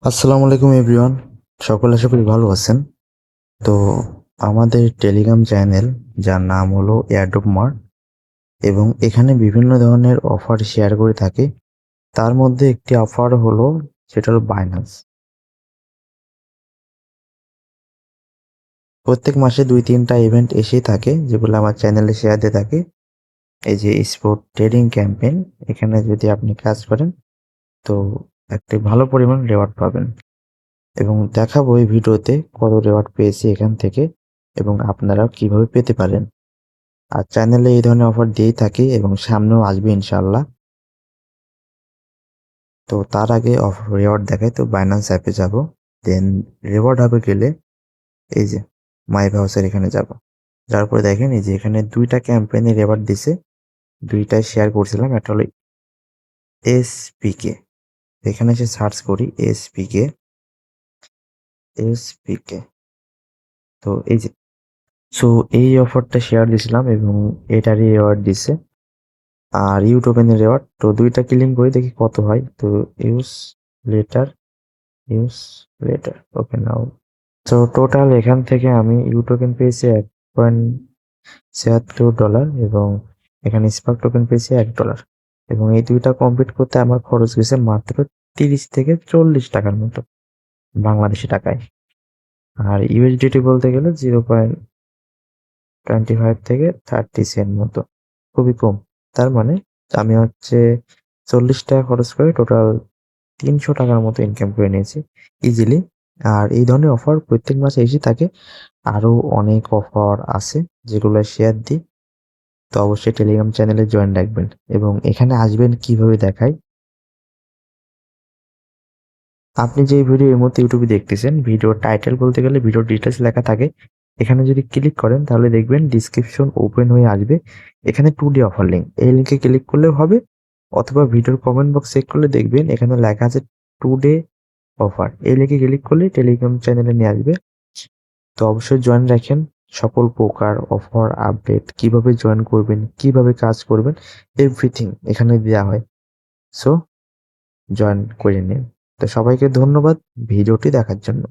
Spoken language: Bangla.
আসসালামু আলাইকুম এভরিওয়ান। সকলে আশা করি ভালো আছেন। তো আমাদের টেলিগ্রাম চ্যানেল, যার নাম হলো এয়ারড্রপ মার্ট, এবং এখানে বিভিন্ন ধরনের অফার শেয়ার করে থাকে। তার মধ্যে একটি অফার হলো, সেটা হলো বাইন্যান্স। প্রত্যেক মাসে 2-3টা ইভেন্ট এসেই থাকে, যেগুলো আমার চ্যানেলে শেয়ার দিয়ে থাকে। এই যে স্পোর্ট ট্রেডিং ক্যাম্পেইন, এখানে যদি আপনি কাজ করেন তো একটি ভালো পরিমাণ রেওয়ার্ড পাবেন, এবং দেখাবো এই ভিডিওতে কত রেওয়ার্ড পেয়েছি এখান থেকে এবং আপনারাও কিভাবে পেতে পারেন। আর চ্যানেলে এই ধরনের অফার দিয়েই থাকি এবং সামনেও আসবে ইনশাল্লাহ। তো তার আগে রেওয়ার্ড দেখাই, তো বাইন্যান্স অ্যাপে যাব, দেন রেওয়ার্ড হবে গেলে এই যে মাই ভাউসের এখানে যাব। যার পরে দেখেন এই যে এখানে 2টা ক্যাম্পেইনে রেওয়ার্ড দিছে, 2টাই শেয়ার করছিলাম। একটা হলো এসপিকে, এখানে এসে সার্চ করি এসপিকে। এসপিকে, তো এই যে, সো এই অফারটা শেয়ার দিছিলাম এবং এটারই রেওয়ার্ড দিছে। আর ইউটোকেনের রেওয়ার্ড, তো 2টা ক্লিক করে দেখি কত হয়। তো ইউজ লেটার, ইউজ লেটার, ওকে নাও। তো টোটাল এখান থেকে আমি ইউটোকেন পেয়েছি $1.76 এবং এখানে স্পার্ক টোকেন পেয়েছি $1। এবং এই 2টা কমপ্লিট করতে আমার খরচ গেছে মাত্র 30 থেকে 40 টাকার মতো বাংলাদেশি টাকায়। আর ইউএসডিটি বলতে গেলে 0.25 থেকে 30 সেন্ট মতো, খুবই কম। তার মানে আমি 40 টাকা খরচ করে টোটাল 300 টাকার মতো ইনকাম করে নিয়েছি ইজিলি। আর এই ধরনের অফার প্রত্যেক মাসে এসে থাকে। আরও অনেক অফার আছে যেগুলো শেয়ার দিই। তো অবশ্যই টেলিগ্রাম চ্যানেলে জয়েন রাখবেন এবং এখানে আসবেন কিভাবে দেখাই। আপনি যে ভিডিও এই মুহূর্তে ইউটিউবে দেখতেছেন, ভিডিওর টাইটেল বলতে গেলে ভিডিওর ডিটেলস লেখা থাকে। এখানে যদি ক্লিক করেন তাহলে দেখবেন ডিসক্রিপশন ওপেন হয়ে আসবে। এখানে 2 ডে অফার লিঙ্ক, এই লিঙ্কে ক্লিক করলেও হবে, অথবা ভিডিওর কমেন্ট বক্স চেক করলে দেখবেন এখানে লেখা আছে 2 ডে অফার। এই লিঙ্কে ক্লিক করলে টেলিগ্রাম চ্যানেলে নিয়ে আসবে। তো অবশ্যই জয়েন রাখেন। সকল প্রকার অফার আপডেট, কিভাবে জয়েন করবেন, কিভাবে কাজ করবেন, এভরিথিং এখানে দেওয়া হয়। সো জয়েন করে নিন। তো সবাইকে ধন্যবাদ ভিডিওটি দেখার জন্য।